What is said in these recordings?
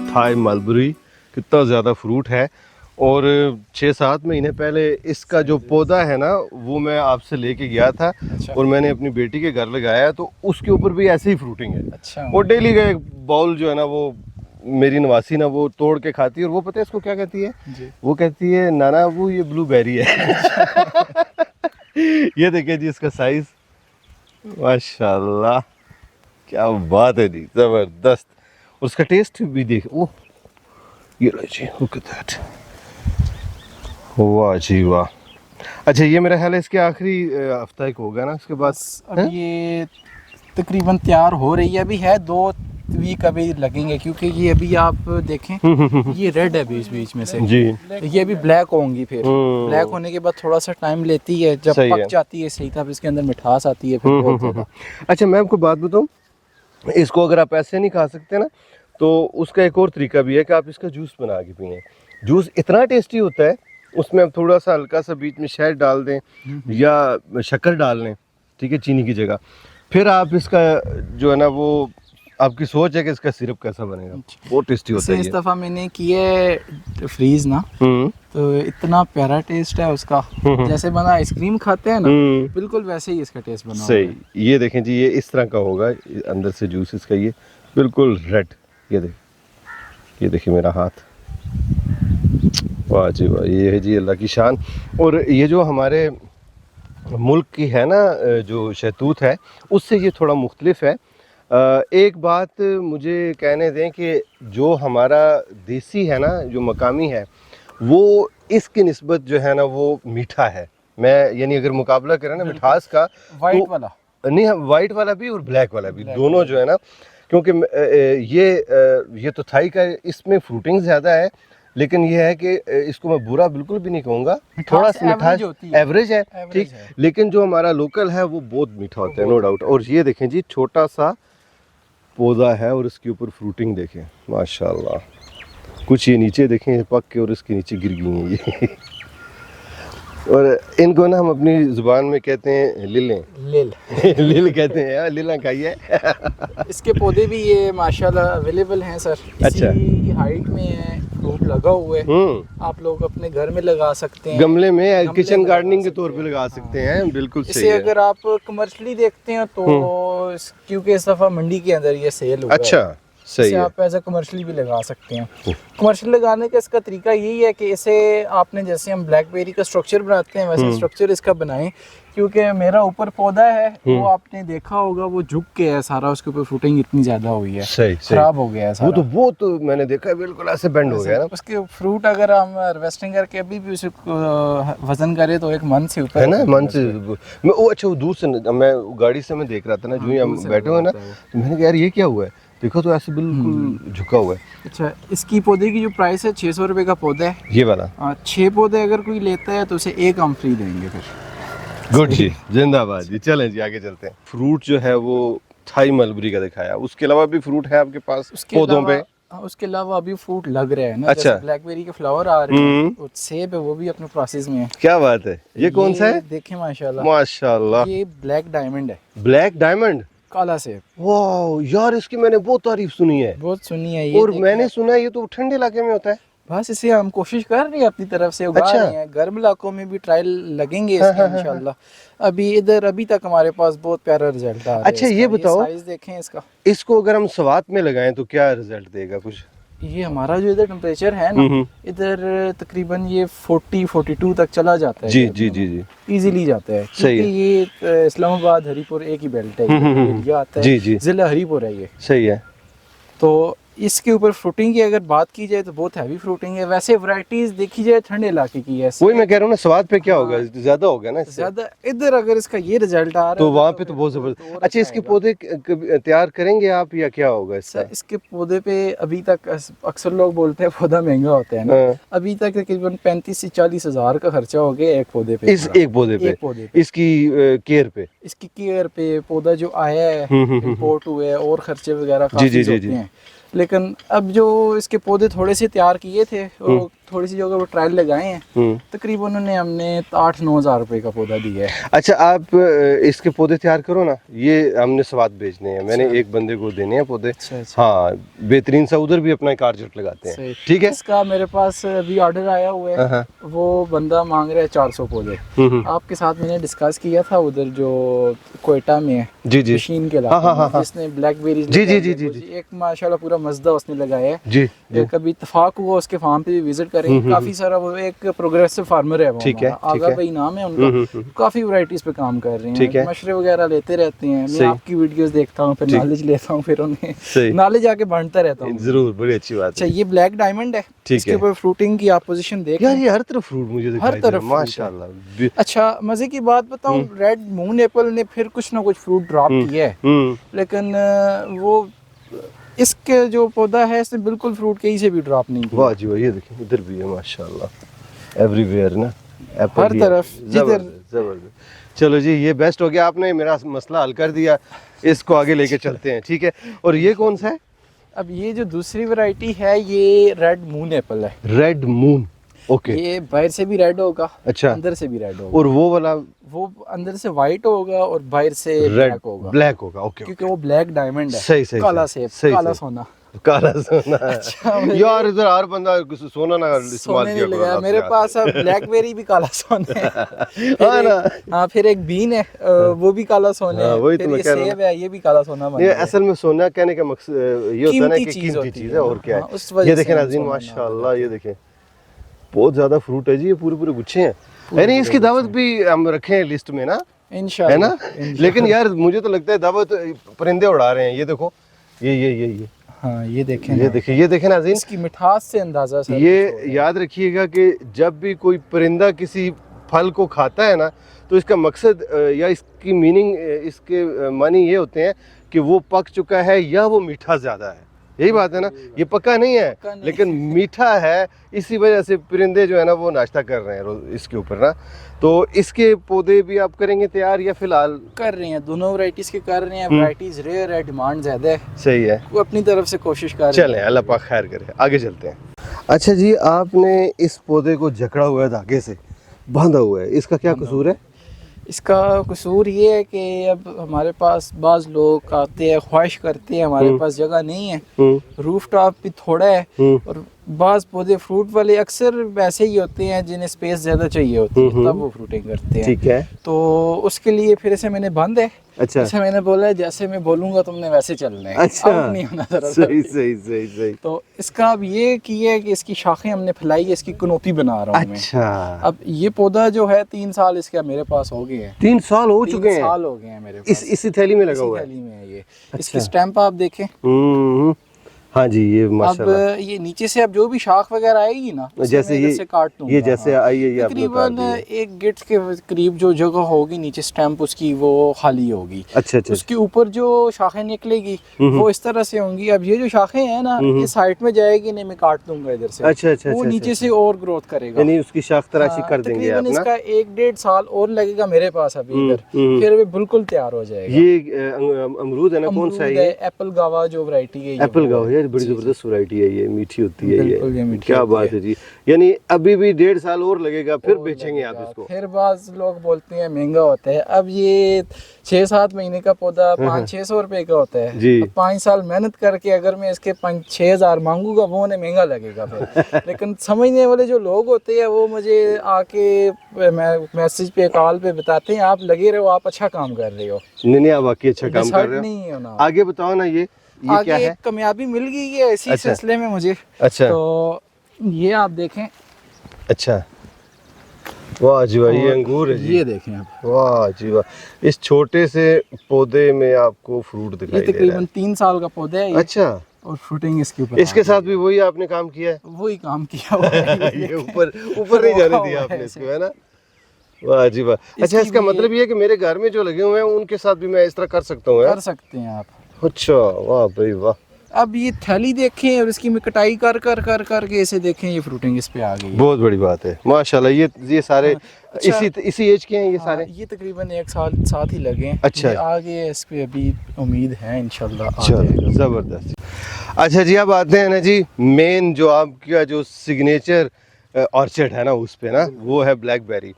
Thai mulberry, कितना ज़्यादा fruit है। और 6-7 महीने पहले इसका जो पौधा है ना वो मैं आपसे लेके गया था। अच्छा। और मैंने अपनी बेटी के घर लगाया तो उसके ऊपर भी ऐसे ही फ्रूटिंग है। अच्छा। और डेली का एक बाउल जो है ना वो मेरी नवासी ना वो तोड़ के खाती है। और वो पता है इसको क्या कहती है जी। वो कहती है नाना वो ये ब्लूबेरी है। ये देखिए जी इसका साइज, माशाल्लाह क्या बात है जी, जबरदस्त। और उसका टेस्ट भी देख, ओह ये लो जी, लुक एट दैट, वाह जी वाह। अच्छा ये मेरा ख्याल है इसके आखिरी हफ्ता एक होगा ना, इसके बाद अब ये तकरीबन तैयार हो रही है, अभी है 2 वीक अभी लगेंगे, क्योंकि ये अभी आप देखें ये रेड है बीच बीच में से जी। ये अभी ब्लैक होंगी, फिर ब्लैक होने के बाद थोड़ा सा टाइम लेती है, जब पक जाती है सही तब इसके अंदर मिठास आती है फिर बहुत ज़्यादा। अच्छा मैं आपको बात बताऊं, इसको अगर आप ऐसे नहीं खा सकते ना तो उसका एक और तरीका भी है कि आप इसका जूस बना के पिए। जूस इतना टेस्टी होता है, उसमें आप थोड़ा सा हल्का सा बीच में शहद डाल दें या शक्कर डाल लें, ठीक है, चीनी की जगह। फिर आप इसका जो है ना वो आपकी सोच है कि इसका सिरप कैसा बनेगा, बहुत टेस्टी होता है। इस दफ़ा मैंने किए फ्रीज ना, तो इतना प्यारा टेस्ट है उसका, जैसे बना आइसक्रीम खाते हैं ना बिल्कुल वैसे ही इसका टेस्ट बना सही। ये देखें जी ये इस तरह का होगा अंदर से जूस इसका, ये बिल्कुल रेड। ये देखिए मेरा हाथ, वाह जी वाह, ये है जी अल्लाह की शान। और ये जो हमारे मुल्क की है ना जो शहतूत है उससे ये थोड़ा मुख्तलिफ है। एक बात मुझे कहने दें कि जो हमारा देसी है ना जो मकामी है वो इसकी निस्बत जो है ना वो मीठा है। मैं यानी अगर मुकाबला करें ना मिठास का, वाइट वाला नहीं, वाइट वाला भी और ब्लैक वाला भी, दोनों जो है ना, क्योंकि ये तो थाई का, इसमें फ्रूटिंग ज़्यादा है, लेकिन ये है कि इसको मैं बुरा बिल्कुल भी नहीं कहूँगा, थोड़ा सा मिठास एवरेज है, ठीक। लेकिन जो हमारा लोकल है वो बहुत मीठा होता है, नो डाउट। और ये देखें जी छोटा सा पौधा है और इसके ऊपर फ्रूटिंग देखें, माशाल्लाह। कुछ ये नीचे देखें पक के और इसके नीचे गिर गई हैं ये। और इनको ना हम अपनी जुबान में कहते हैं लिलें, लिल कहते हैं, लिला खाइए। इसके पौधे भी ये माशाल्लाह अवेलेबल हैं सर। अच्छा, इसी हाइट में है, फ्रूट लगा हुआ है, आप लोग अपने घर में लगा सकते हैं, गमले में किचन गार्डनिंग के तौर पे लगा सकते हैं, बिल्कुल सही है। इसे अगर आप कमर्शियली देखते हैं तो क्योंकि इस दफ़ा मंडी के अंदर ये सेल हुआ है, अच्छा सही है, आप एज ए कमर्शियली भी लगा सकते हैं। कमर्शियल लगाने का इसका तरीका यही है कि इसे आपने जैसे हम ब्लैकबेरी का स्ट्रक्चर बनाते हैं वैसे स्ट्रक्चर इसका बनाएं, क्योंकि मेरा ऊपर पौधा है वो आपने देखा होगा वो झुक के है सारा, उसके ऊपर फ्रूटिंग इतनी ज्यादा हुई है, सही खराब हो गया है सारा। वो तो मैंने देखा है बिल्कुल ऐसे बेंड हो गया ना उसके फ्रूट अगर हम हार्वेस्टिंग करके अभी भी उसे वजन करें तो 1 मन से ऊपर है ना, मन से। मैं वो अच्छा वो दूर से मैं गाड़ी से मैं देख रहा था ना, जो ही हम बैठे हुए ना तो मैंने कहा यार ये क्या हुआ है, देखो तो ऐसे बिल्कुल झुका हुआ है। अच्छा, इसकी पौधे की जो प्राइस है 600 रुपये का पौधा है ये वाला। 6 पौधे अगर कोई लेता है तो उसे 1 आम फ्री देंगे फिर। गुड जी, जिंदाबाद जी। चलें जी आगे चलते हैं। फ्रूट जो है वो थाई मलबरी का दिखाया, उसके अलावा भी फ्रूट है आपके पास पौधों पे? उसके अलावा अभी फ्रूट लग रहे हैं ना, अच्छा, जैसे ब्लैकबेरी के फ्लावर आ रहे हैं, और सेब है वो भी अपने प्रोसेस में है। क्या बात है, ये कौन सा है? देखें माशाल्लाह, माशाल्लाह, ये ब्लैक डायमंड है। ब्लैक डायमंड, काला सेब। वाह यार, इसकी मैंने बहुत तारीफ सुनी है, बहुत सुनी है ये, और मैंने सुना है ये तो ठंडे इलाके में होता है। बस इसे हम कोशिश कर रहे हैं अपनी तरफ से उगा रहे हैं, गर्म इलाकों में भी ट्रायल लगेंगे इसके इंशाल्लाह। अभी इधर अभी तक हमारे पास बहुत प्यारा रिजल्ट आ रहा है। अच्छा ये बताओ, साइज देखें इसका, इसको अगर हम सवात में लगाएं तो क्या रिजल्ट देगा कुछ? ये हमारा जो इधर टेम्परेचर है ना, इधर तकरीबन ये 40-42 तक चला जाता है। जी जी जी जी, इजीली जाता है, क्योंकि ये इस्लामाबाद हरीपुर एक ही बेल्ट है, एरिया आता है, जिला हरीपुर है ये। सही है। तो इसके ऊपर फ्रूटिंग की अगर बात की जाए तो बहुत हैवी फ्रूटिंग है, वैसे वैरायटीज देखी जाए ठंडे इलाके की है। वही मैं कह रहा हूँ ना, स्वाद पे क्या होगा, ज्यादा होगा ना ज्यादा। इधर अगर इसका ये रिजल्ट आ रहा है तो वहाँ पे तो बहुत जबरदस्त। अच्छा इसके पौधे तैयार करेंगे आप या क्या होगा इसका? इसके पौधे पे अभी तक अक्सर लोग बोलते हैं पौधा महंगा होता है ना, अभी तक तकरीबन 35 से 40 हजार का खर्चा हो गया एक पौधे पे। इस एक पौधे पे इसकी केयर पे, इसकी केयर पे, पौधा जो आया है इम्पोर्ट हुए और खर्चे वगैरह काफी होते हैं। लेकिन अब जो इसके पौधे थोड़े से तैयार किए थे वो थोड़ी सी जगह पर ट्रायल लगाए हैं, तकरीबन उन्होंने हमने 8-9 हज़ार रुपए का पौधा दिया है। अच्छा, आप इसके पौधे तैयार करो ना, ये हमने स्वाद भेजने हैं, मैंने एक बंदे को देने हैं पौधे। हाँ, बेहतरीन सा, उधर भी अपना एक कार्जेट लगाते हैं, ठीक है। इसका मेरे पास अभी ऑर्डर आया हुआ है, वो बंदा मांग रहा है 400 पौधे। आपके साथ मैंने डिस्कस किया था उधर जो कोयटा में है, जी जी, मशीन के इलाके, जिसने ब्लैकबेरीज, जी जी जी जी, एक माशाल्लाह पूरा मजदा उसने लगाया है जी। कभी इत्तेफाक हुआ उसके फार्म पे भी विजिट करें, काफी सारा, वो एक प्रोग्रेसिव फार्मर है, ठीक है, आगा भाई नाम है उनका, काफी वैरायटीज पे काम कर रहे हैं, मशरे वगैरह लेते रहते हैं। मैं आपकी वीडियोस देखता हूँ, फिर नॉलेज लेता हूँ, फिर उन्हें नॉलेज आके बांटता रहता हूँ। जरूर, बड़ी अच्छी बात। अच्छा, ये ब्लैक डायमंड है, इसके ऊपर फ्रूटिंग की आप पोजीशन देख यार, ये हर तरफ फ्रूट मुझे दिखाई हर तरफ माशाल्लाह। अच्छा, मजे की बात बताऊं, रेड मून एप्पल ने फिर कुछ ना कुछ फ्रूट ड्रॉप किया है, लेकिन वो इसके जो पौधा है इसने बिल्कुल फ्रूट कहीं से भी ड्रॉप नहीं किया। वाह जी वाह, ये देखिए इधर भी है माशाल्लाह, एवरीवेयर ना, एप्पल हर तरफ, जिधर। जबरदस्त। चलो जी, ये बेस्ट हो गया, आपने मेरा मसला हल कर दिया, इसको आगे लेके चलते हैं, ठीक है। और ये कौन सा है? अब ये जो दूसरी वैरायटी है, ये रेड मून एप्पल है। Red moon, okay. ये बाहर से भी रेड होगा, अच्छा, अंदर से भी रेड होगा। और वो वाला? वो अंदर से व्हाइट होगा और बाहर से ब्लैक होगा। ब्लैक होगा, ओके, क्योंकि वो ब्लैक डायमंड है। सही सही, काला सेब, काला सोना। काला सोना। अच्छा, यार इधर हर बंदा सोना ना इस्तेमाल किया करो। मेरे पास अब ब्लैकबेरी भी काला सोना है। हाँ ना, हाँ, फिर एक बीन है, वो भी काला सोना है, वही फिर तो मैं ये कह रहा हूं। सेब है, ये भी काला सोना बन ये गया है। असल में सोना कहने का मकसद ये होता है ना कि कीमती चीज है, और क्या है। ये देखें नाज़रीन, माशाल्लाह, ये देखें बहुत ज्यादा फ्रूट है जी, ये पूरे पूरे गुच्छे हैं। यानी इसकी दावत भी हम रखे हैं लिस्ट में ना, है ना। लेकिन यार मुझे तो लगता है दावत परिंदे उड़ा रहे हैं। ये देखो, ये हाँ, ये देखें, ये देखें नाज़रीन, इसकी मिठास से अंदाजा सर। ये याद रखिएगा कि जब भी कोई परिंदा किसी फल को खाता है ना, तो इसका मकसद या इसकी मीनिंग, इसके मानी ये होते हैं कि वो पक चुका है या वो मीठा ज़्यादा है। यही बात है ना, ये पक्का नहीं है लेकिन मीठा है, इसी वजह से परिंदे जो है ना वो नाश्ता कर रहे हैं रोज इसके ऊपर ना। तो इसके पौधे भी आप करेंगे तैयार या फिलहाल? कर रहे हैं, दोनों वैरायटीज के कर रहे हैं। वैरायटीज रेयर है, डिमांड ज्यादा है। सही है, वो अपनी तरफ से कोशिश कर रहे हैं। चलें, अल्लाह पाक खैर करे, आगे चलते हैं। अच्छा जी, आपने इस पौधे को जकड़ा हुआ है, धागे से बांधा हुआ है, इसका क्या कसूर है? इसका कसूर ये है कि अब हमारे पास बाज़ लोग आते हैं, ख्वाहिश करते हैं, हमारे पास जगह नहीं है, रूफ टॉप भी थोड़ा है, और बाज़ पौधे फ्रूट वाले अक्सर वैसे ही होते हैं जिन्हें स्पेस ज़्यादा चाहिए होती है, तब वो फ्रूटिंग करते हैं। ठीक है, तो उसके लिए फिर इसे मैंने बंद है। अच्छा, जैसे मैंने बोला है, जैसे मैं बोलूंगा तुमने वैसे चलना है। अच्छा, अब नहीं होना जरा। सही सही सही सही। तो इसका अब ये किया है कि इसकी शाखें हमने फैलाई है, इसकी कनोपी बना रहा हूँ। अच्छा, अब ये पौधा जो है 3 साल इसके मेरे पास हो गए हैं। 3 साल हो चुके हैं? 3 साल हो गए हैं मेरे पास। इसी थैली में लगा हुआ है? थैली में है ये। अच्छा। इसकी स्टैंप आप देखें। हाँ जी, ये अब माशाल्लाह। ये नीचे से अब जो भी शाख वगैरह आएगी ना, जैसे ये से काट दूंगा। ये जैसे आई है, ये आपने काट तकरीबन दी है। 1 गिट्स के करीब जो जगह होगी नीचे स्टैंप उसकी, वो खाली होगी। अच्छा अच्छा, उसके ऊपर जो शाखें निकलेगी वो इस तरह से होंगी। अब ये जो शाखें हैं ना, ये साइड में जाएगी नहीं, मैं काट दूंगा इधर से। अच्छा अच्छा, वो नीचे से और ग्रोथ करेगा, यानी उसकी शाख तराशी कर देंगे आप ना। इसका 1-1.5 साल और लगेगा मेरे पास अभी इधर, फिर वो बिल्कुल तैयार हो जाएगा। ये अमरूद है ना, कौन सा है ये? एप्पल गावा जो वैरायटी है। एप्पल गावा, यार बड़ी जबरदस्त वैरायटी है ये, मीठी होती है ये ये, क्या बात है जी। यानी अभी भी 1.5 साल और लगेगा, फिर बेचेंगे आप इसको? फिर बाज़ लोग बोलते हैं महंगा होता है। अब ये 6-7 महीने का पौधा 500-600 रुपए का होता है जी। 5 साल मेहनत करके अगर मैं इसके 5-6 हज़ार मांगूंगा, वो उन्हें महंगा लगेगा फिर। लेकिन समझने वाले जो लोग होते हैं वो मुझे आके मैसेज पे, कॉल पे बताते हैं, आप लगे रहो, आप अच्छा काम कर रहे हो। नहीं, आप वाकई अच्छा काम कर रहे हो। नहीं है ना। आगे बताओ ना, ये क्या है? कामयाबी मिल गई है इसी सिलसिले में मुझे। अच्छा, तो ये आप देखें। अच्छा, वाह जी वाह, ये अंगूर है जी, ये देखें आप। वाह जी वाह, इस छोटे से पौधे में आपको फ्रूट दिखाई दे रहा है। तकरीबन 3 साल का पौधा है ये। अच्छा, और फ्रूटिंग इसके ऊपर। इसके साथ भी वही आपने काम किया है? वही काम किया हुआ है। ये ऊपर नहीं जाने दिया आपने इसको, है ना? वाह जी वाह। अच्छा, इसका मतलब ये है कि मेरे घर में जो लगे हुए हैं उनके साथ भी मैं इस तरह कर सकता हूँ? कर सकते हैं आप। अच्छा, वाह भाई वाह। अब ये थैली देखें और इसकी मैं कटाई कर कर कर करके ऐसे देखें, ये फ्रूटिंग इस पे आ गई है। बहुत बड़ी बात है माशाल्लाह। ये सारे इसी एज के हैं ये सारे? ये तकरीबन 1 साल साथ ही लगे हैं। अच्छा, आगे इस पे अभी उम्मीद है इंशाल्लाह। जबरदस्त। अच्छा जी, अब आते हैं ना जी मेन जो आपका जो सिग्नेचर ऑर्चर्ड है ना उस पे ना, वो है ब्लैकबेरी।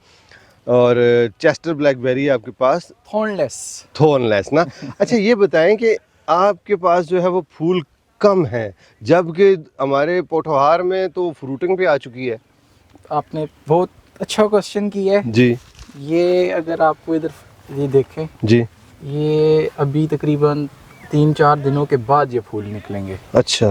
और चेस्टर ब्लैकबेरी है आपके पास, थॉर्नलेस ना। अच्छा ये बताएं कि आपके पास जो है वो फूल कम है, जबकि हमारे पोठोहार में तो फ्रूटिंग पे आ चुकी है। आपने बहुत अच्छा क्वेश्चन किया है जी। ये अगर आपको इधर ये देखें जी। ये अभी तकरीबन 3-4 दिनों के बाद ये फूल निकलेंगे। अच्छा।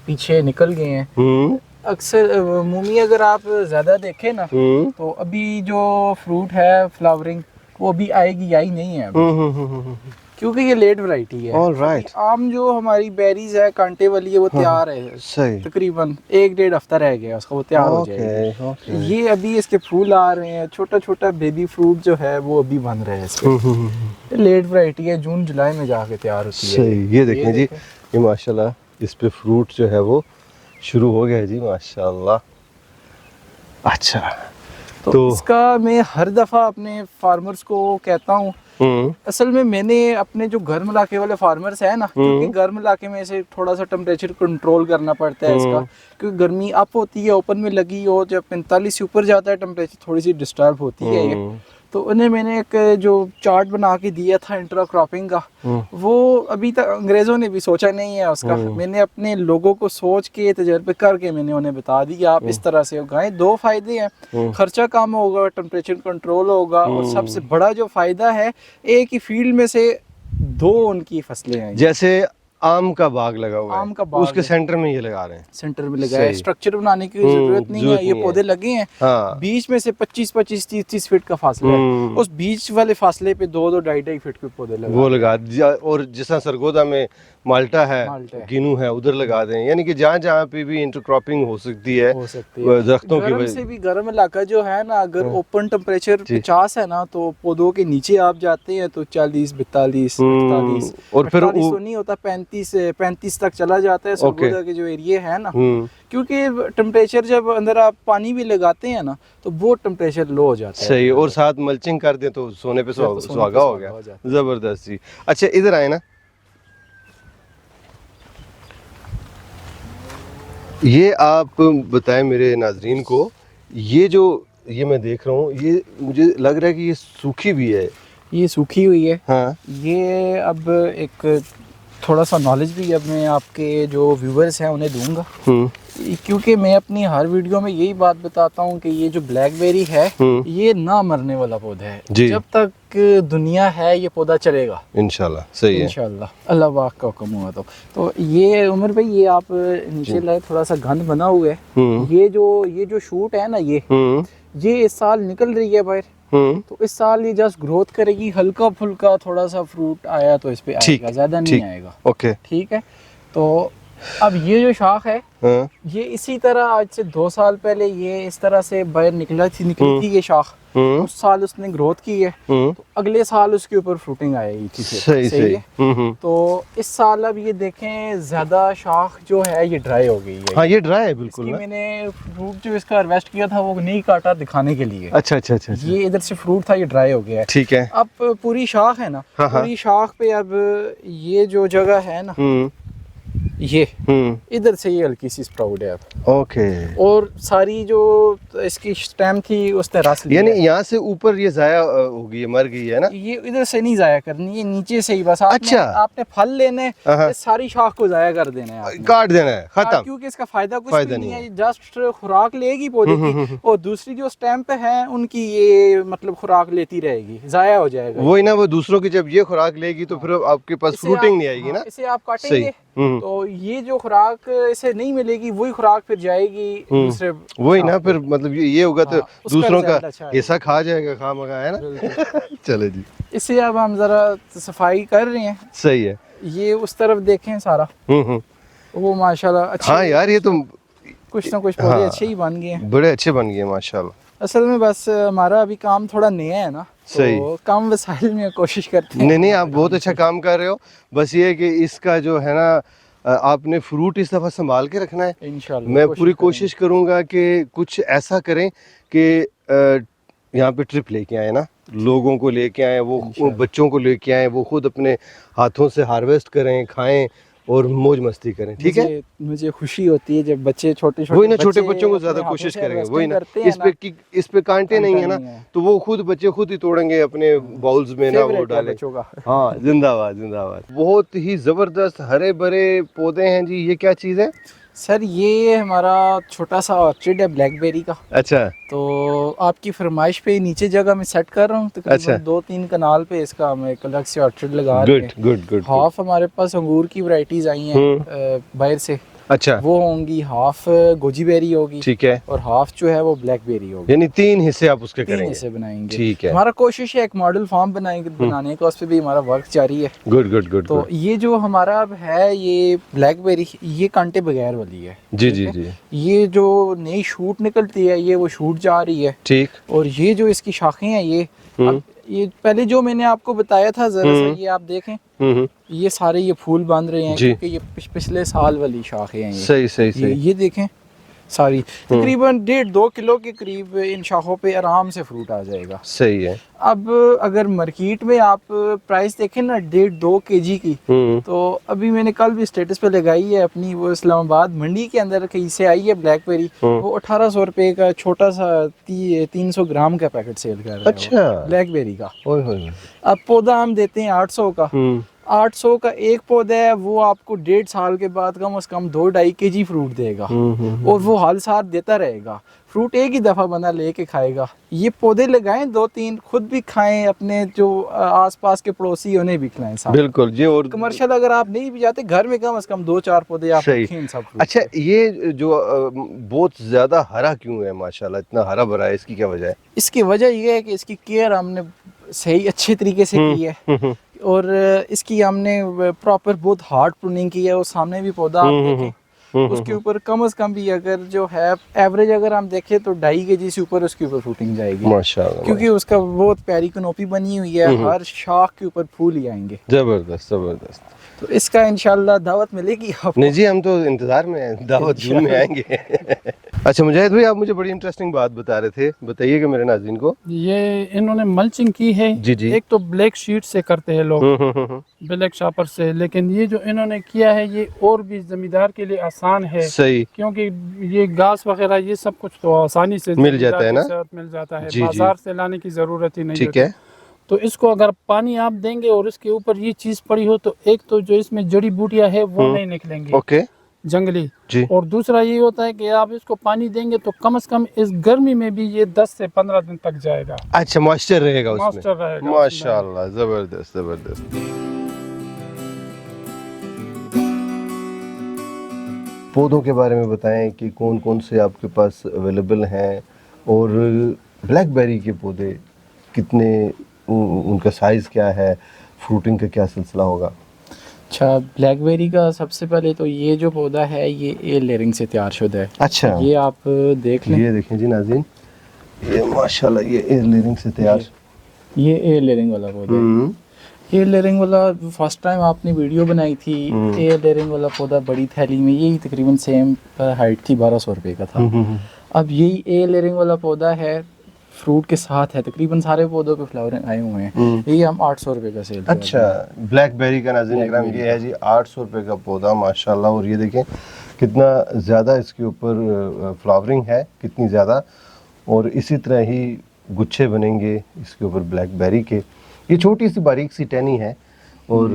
पीछे निकल गए हैं। अक्सर अमूमी अगर आप ज़्यादा देखें ना तो अभी जो फ्रूट है फ्लावरिंग वो अभी आएगी, आई नहीं है अभी। क्योंकि ये लेट वैरायटी है। ऑलराइट। आम जो हमारी बेरीज है कांटे वाली है वो तैयार है, सही। तकरीबन 1-1.5 हफ्ता रह गया उसका, वो तैयार हो जाएगी। ये अभी इसके फूल आ रहे हैं, छोटा छोटा बेबी फ्रूट जो है वो अभी बन रहे हैं इसके। लेट वैरायटी है, जून जुलाई में जाके तैयार होती है। सही। ये देखें जी, ये माशाल्लाह इस पे फ्रूट जो है वो शुरू हो गया है जी, माशाल्लाह। अच्छा तो इसका मैं हर दफ़ा अपने फार्मर्स को कहता हूँ, असल में मैंने अपने जो गर्म इलाके वाले फार्मर्स है ना, क्योंकि गर्म इलाके में इसे थोड़ा सा टेम्परेचर कंट्रोल करना पड़ता है इसका, क्योंकि गर्मी अप होती है, ओपन में लगी हो, जब 45 से ऊपर जाता है टेम्परेचर थोड़ी सी डिस्टर्ब होती है ये। तो उन्हें मैंने एक जो चार्ट बना के दिया था इंटरक्रॉपिंग का, वो अभी तक अंग्रेज़ों ने भी सोचा नहीं है उसका। मैंने अपने लोगों को सोच के तजर्बे करके मैंने उन्हें बता दिया आप इस तरह से उगाएं। 2 फायदे हैं, खर्चा कम होगा, टेम्परेचर कंट्रोल होगा, और सबसे बड़ा जो फायदा है एक ही फील्ड में से 2 उनकी फसलें हैं। जैसे आम का बाग लगा हुआ है, आम का बाग उसके सेंटर में ये लगा रहे हैं, सेंटर में लगाया है। स्ट्रक्चर बनाने की जरूरत नहीं है, ये पौधे लगे हैं। हाँ। बीच में से 25-25 30-30 फीट का फासला है, उस बीच वाले फासले पे 2-2 2.5 फीट के पौधे लगा वो लगा दिया। और जिस सरगोदा में माल्टा है, गिनू है, उधर लगा दें, यानी कि जहाँ जहाँ पे भी इंटरक्रॉपिंग हो सकती है दरख्तों की वजह से भी। गर्म इलाका जो है ना, अगर ओपन टेम्परेचर 50 है ना, तो पौधों के नीचे आप जाते हैं तो 40 42 48, और फिर वो नहीं होता 35 तक चला जाता है सरगोदा के जो एरिया है ना, क्योंकि टेम्परेचर जब अंदर आप पानी भी लगाते हैं ना तो वो टेम्परेचर लो हो जाता है। सही। और साथ मल्चिंग कर दें तो सोने पे सुहागा हो गया, जबरदस्त जी। अच्छा इधर आए ना, ये आप बताएं मेरे नाजरीन को, ये मैं देख रहा हूँ, ये मुझे लग रहा है कि ये सूखी भी है। ये सूखी हुई है। हाँ। ये अब एक थोड़ा सा नॉलेज भी अब मैं आपके जो व्यूवर्स हैं उन्हें दूंगा, क्योंकि मैं अपनी हर वीडियो में यही बात बताता हूँ कि ये जो ब्लैकबेरी है ये ना मरने वाला पौधा है। जब तक दुनिया है ये पौधा चलेगा इंशाल्लाह। सही है इंशाल्लाह, अल्लाह पाक का हुक्म हुआ तो ये उमर भाई, ये आप नीचे लाए, थोड़ा सा गंद बना हुआ है। ये जो शूट है ना, ये इस साल निकल रही है बाहर, तो इस साल ये जस्ट ग्रोथ करेगी, हल्का फुल्का थोड़ा सा फ्रूट आया तो इस पे आएगा, ज्यादा नहीं आएगा। ओके ठीक है। तो अब ये जो शाख है ये इसी तरह आज से 2 साल पहले ये इस तरह से बाहर निकली थी ये शाख। उस साल उसने ग्रोथ की है, तो अगले साल उसके ऊपर फ्रूटिंग आएगी। सही है। तो इस साल अब ये देखें ज्यादा शाख जो है ये ड्राई हो गई है। हाँ ये ड्राई है बिल्कुल। मैंने फ्रूट जो इसका हार्वेस्ट किया था वो नहीं काटा दिखाने के लिए। अच्छा। ये इधर से फ्रूट था, ये ड्राई हो गया है। ठीक है। अब पूरी शाख है ना, पूरी शाख पे अब ये जो जगह है ना, ये इधर से ये हल्की सी स्प्राउट है अब। ओके। और सारी जो इसकी स्टेम थी उसने रस लिया, यानी यहाँ से ऊपर ये जाया हो गई है, मर गई है ना। ये इधर से नहीं जाया करनी, ये नीचे से ही बस। अच्छा। आपने फल लेने, सारी शाख को जाया कर देना है, काट देना है, खत्म। क्योंकि इसका फायदा कुछ भी नहीं है, जस्ट खुराक लेगी पौधे की, और दूसरी जो स्टेम पे है उनकी ये मतलब खुराक लेती रहेगी, जाया हो जाएगा। वही ना, वो दूसरों की जब ये खुराक लेगी तो फिर आपके पास फ्रूटिंग नहीं आएगी ना। इसे आप काटेंगे तो ये जो खुराक इसे नहीं मिलेगी, वही खुराक फिर जाएगी दूसरे, वही ना, फिर मतलब ये होगा तो दूसरों का हिस्सा खा जाएगा, खामखा, है ना। चले जी, इसे अब हम जरा सफाई कर रहे हैं। सही है। ये उस तरफ देखें सारा, वो माशाल्लाह अच्छा। हाँ यार, ये तो कुछ ना कुछ पौधे अच्छे ही बन गए हैं, बड़े अच्छे बन गए माशाल्लाह। असल में बस हमारा अभी काम थोड़ा नया है ना, सही, तो कम वसाइल में कोशिश करते हैं। नहीं, आप बहुत अच्छा काम कर रहे हो। बस ये है कि इसका जो है ना, आपने फ्रूट इस दफ़ा संभाल के रखना है इंशाल्लाह। मैं पूरी कोशिश करूँगा कि कुछ ऐसा करें कि यहाँ पे ट्रिप लेके आए ना, लोगों को लेके आए, वो बच्चों को लेके आए, वो खुद अपने हाथों से हार्वेस्ट करें, खाएं, और मौज मस्ती करें, ठीक है। मुझे खुशी होती है जब बच्चे छोटे वही ना, छोटे बच्चों को ज्यादा कोशिश करेंगे, वही ना, इस पे कांटे नहीं है ना, तो वो बच्चे खुद ही तोड़ेंगे अपने बाउल्स में ना, वो डाले। हाँ, जिंदाबाद जिंदाबाद। बहुत ही जबरदस्त हरे भरे पौधे हैं जी। ये क्या चीज है सर? ये हमारा छोटा सा ऑर्चिड है ब्लैकबेरी का। अच्छा, तो आपकी फरमाइश पे नीचे जगह मैं सेट कर रहा हूँ, तकरीबन अच्छा। 2-3 कनाल पे इसका हम एक अलग से ऑर्चिड लगा रहे हैं। Good good. हाफ हमारे पास अंगूर की वैरायटीज आई हैं बाहर से, अच्छा, वो होंगी, हाफ गोजी बेरी होगी, ठीक है, और हाफ जो है वो ब्लैकबेरी होगी। यानी 3 हिस्से आप उसके 3 करेंगे, हिस्से बनाएंगे। ठीक है। हमारा कोशिश है एक मॉडल फार्म बनाने का, उस पे भी हमारा वर्क जारी है। Good good good. तो ये जो हमारा अब है ये ब्लैकबेरी, ये कांटे बगैर वाली है। जी जी जी। ये जो नई शूट निकलती है, ये वो शूट जा रही है, ठीक। और ये जो इसकी शाखें हैं, ये अब ये पहले जो मैंने आपको बताया था, जरा सा ये आप देखें, ये सारे ये फूल बांध रहे हैं, क्योंकि ये पिछले साल वाली शाखें हैं। सही सही सही। ये देखें सारी तकरीबन 1.5-2 किलो के करीब इन शाखों पे आराम से फ्रूट आ जाएगा। सही है। अब अगर मार्केट में आप प्राइस देखें ना 1.5-2 kg की, तो अभी मैंने कल भी स्टेटस पे लगाई है अपनी, वो इस्लामाबाद मंडी के अंदर कहीं से आई है ब्लैकबेरी, वो 1800 रुपए का छोटा सा 300 ग्राम का पैकेट सेल कर रहा है। अच्छा, ब्लैकबेरी का। अब अब पौधा हम देते हैं 800 का, 800 का एक पौधा है, वो आपको 1.5 साल के बाद कम से कम 2-2.5 kg फ्रूट देगा, और वो हल साथ देता रहेगा। फ्रूट एक ही दफा बंदा लेके खाएगा। ये पौधे लगाएं 2-3, खुद भी खाएं, अपने जो आसपास के पड़ोसी उन्हें भी खिलाएं साथ। बिल्कुल जी। और कमर्शियल अगर आप नहीं भी जाते, घर में कम से कम 2-4 पौधे आप रखें सब। अच्छा, ये जो बहुत ज्यादा हरा क्यों है माशाल्लाह, इतना हरा भरा है, इसकी क्या वजह है? इसकी वजह यह है कि इसकी केयर हमने सही अच्छे तरीके से की है, और इसकी हमने प्रॉपर बहुत हार्ड प्रूनिंग की है। और सामने भी पौधा आप देखें, उसके ऊपर कम से कम भी अगर जो है एवरेज अगर हम देखें तो 2.5 kg से ऊपर उसके ऊपर फ्रूटिंग जाएगी माशाल्लाह, क्योंकि उसका बहुत प्यारी कनोपी बनी हुई है, हर शाख के ऊपर फूल ही आएंगे। जबरदस्त जबरदस्त। तो इसका इंशाल्लाह दावत मिलेगी आपको। नहीं जी, हम तो इंतजार में हैं, दावत जून में आएंगे। अच्छा मुजाहिद भाई, आप मुझे बड़ी इंटरेस्टिंग बात बता रहे थे, बताइएगा मेरे नाज़रीन को। ये इन्होंने मल्चिंग की है जी जी। एक तो ब्लैक शीट से करते हैं लोग, ब्लैक शापर से, लेकिन ये जो इन्होंने किया है ये और भी जमींदार के लिए आसान है। सही, क्योंकि ये घास वगैरह ये सब कुछ तो आसानी से मिल जाता है ना, मिल जाता है, बाजार से लाने की जरूरत ही नहीं। ठीक है। तो इसको अगर पानी आप देंगे और इसके ऊपर ये चीज पड़ी हो, तो एक तो जो इसमें जड़ी बूटियां है वो नहीं निकलेंगी, ओके, जंगली जी। और दूसरा ये होता है कि आप इसको पानी देंगे तो कम से कम इस गर्मी में भी ये 10 से 15 दिन तक जाएगा। अच्छा, मॉइस्चर रहेगा उसमें, मॉइस्चर रहेगा माशाल्लाह, जबरदस्त जबरदस्त। पौधों के बारे में बताएं कि कौन कौन से आपके पास अवेलेबल हैं, और ब्लैकबेरी के पौधे कितने, उनका साइज़ क्या है, फ्रूटिंग का क्या सिलसिला होगा? अच्छा, ब्लैकबेरी का सबसे पहले तो ये जो पौधा है ये एयर लेयरिंग से तैयार शुदा है। अच्छा, ये आप देख लें, ये देखें जी नाज़रीन, ये माशाल्लाह ये एयर लेयरिंग से तैयार, ये एयर लेयरिंग वाला पौधा है। एयर लेयरिंग वाला फर्स्ट टाइम आपने वीडियो बनाई थी, एयर लेयरिंग वाला पौधा बड़ी थैली में, यही तकरीबन सेम हाइट थी, 1200 रुपये का था। अब यही एयर लेयरिंग वाला पौधा है, फ्रूट के साथ है, तकरीबन सारे पौधों पे फ्लावर आए हुए हैं, यही हम 800 रुपये का सेल। अच्छा, ब्लैकबेरी का नाज़रीन इकराम ये है जी 800 रुपये का पौधा माशाल्लाह। और ये देखें कितना ज़्यादा इसके ऊपर फ्लावरिंग है, कितनी ज़्यादा, और इसी तरह ही गुच्छे बनेंगे इसके ऊपर ब्लैकबेरी के। ये छोटी सी बारीक सी टहनी है और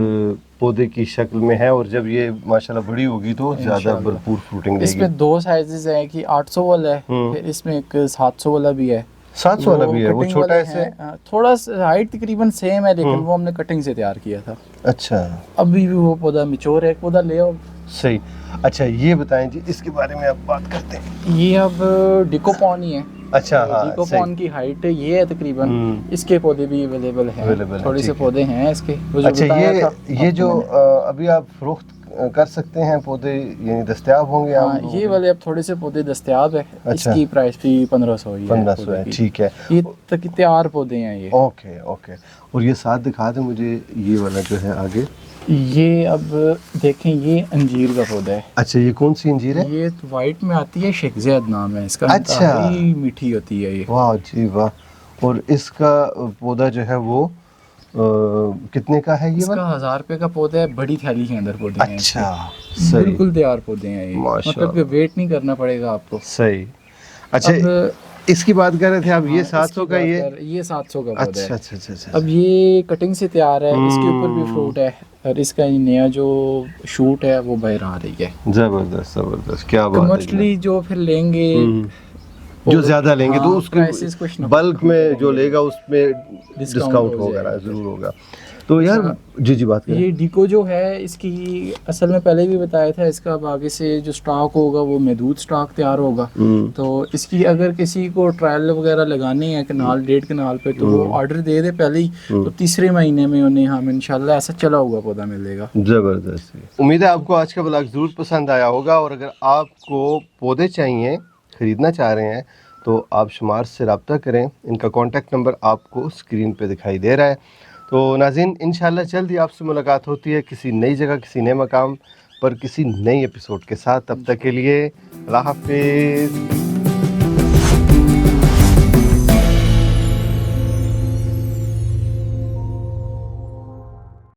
पौधे की शक्ल में है, और जब ये माशाल्लाह बड़ी होगी तो ज़्यादा भरपूर फ्रूटिंग देगी। इसमें 2 साइजेस हैं कि 800 वाला है, फिर इसमें एक 700 वाला भी है। 700 वाला भी है, वो छोटा है, थोड़ा हाइट तकरीबन सेम है, लेकिन वो हमने कटिंग से तैयार किया था। अच्छा, अभी भी वो पौधा मिच्योर है, पौधा ले आओ। सही। अच्छा, ये बताएं जी, इसके बारे में आप बात करते हैं। ये अब डिकोपॉन ही है। अच्छा, हाँ, डिकोपॉन की हाइट ये है तकरीबन, इसके पौधे भी अवेलेबल हैं, थोड़े से पौधे हैं इसके। अच्छा, ये जो अभी आप फरोख्त कर सकते हैं पौधे, यानी दस्तयाब होंगे? हाँ, ये वाले अब थोड़े से पौधे दस्तयाब है। अच्छा। इसकी प्राइस भी 1500 है। ठीक है, ये तक तैयार पौधे हैं ये। Okay okay. और ये साथ दिखा दें मुझे, ये वाला जो है आगे, ये अब देखें, ये अंजीर का पौधा है। अच्छा, ये कौन सी अंजीर है? ये तो वाइट में आती है, शेखज़ैद नाम है इसका। अच्छा, मीठी होती है ये। वाह जी वाह। और इसका पौधा जो है वो कितने का है ये इसका वाला? 1000 रुपए का पौधा है, बड़ी थैली के अंदर पौधे हैं अच्छा इसके। सही बिल्कुल तैयार पौधे हैं ये, माशाल्लाह। मतलब कि वेट नहीं करना पड़ेगा आपको। सही। अच्छा अब इसकी बात कर रहे थे आप, ये हाँ, 700 इसकी का बात ये? कर- ये 700 का पौधा अच्छा है। अच्छा अच्छा अच्छा। अब ये कटिंग से तैयार है, इसके ऊपर भी फ्रूट है और इसका ये नया जो शूट है वो बाहर आ रही है। जबरदस्त जबरदस्त, क्या बात है। कमर्शियली जो फिर लेंगे जो ज्यादा लेंगे तो हाँ, prices उसके कुछ ना बल्क कुछ में जो करेंगे। लेगा उसमें डिस्काउंट डिस्काउंट हो होगा ना, जाएगा। जरूर होगा। तो यार जी जी बात करें। ये डिको जो है इसकी असल में पहले भी बताया था, इसका अब आगे से जो स्टॉक होगा वो महदूद स्टॉक तैयार होगा। तो इसकी अगर किसी को ट्रायल वगैरह लगाने हैं कनाल 1.5 कनाल पे तो वो ऑर्डर दे दे पहले ही, तो तीसरे महीने में उन्हें हम इंशाल्लाह ऐसा चला हुआ पौधा मिलेगा। जबरदस्त। उम्मीद है आपको आज का ब्लॉग जरूर पसंद आया होगा, और अगर आपको पौधे चाहिए, खरीदना चाह रहे हैं, तो आप शुमार से रब्ता करें। इनका कॉन्टैक्ट नंबर आपको स्क्रीन पे दिखाई दे रहा है। तो नाज़रीन इंशाल्लाह जल्द ही आपसे मुलाकात होती है किसी नई जगह, किसी नए मकाम पर, किसी नई एपिसोड के साथ। तब तक के लिए अल्लाह हाफिज़।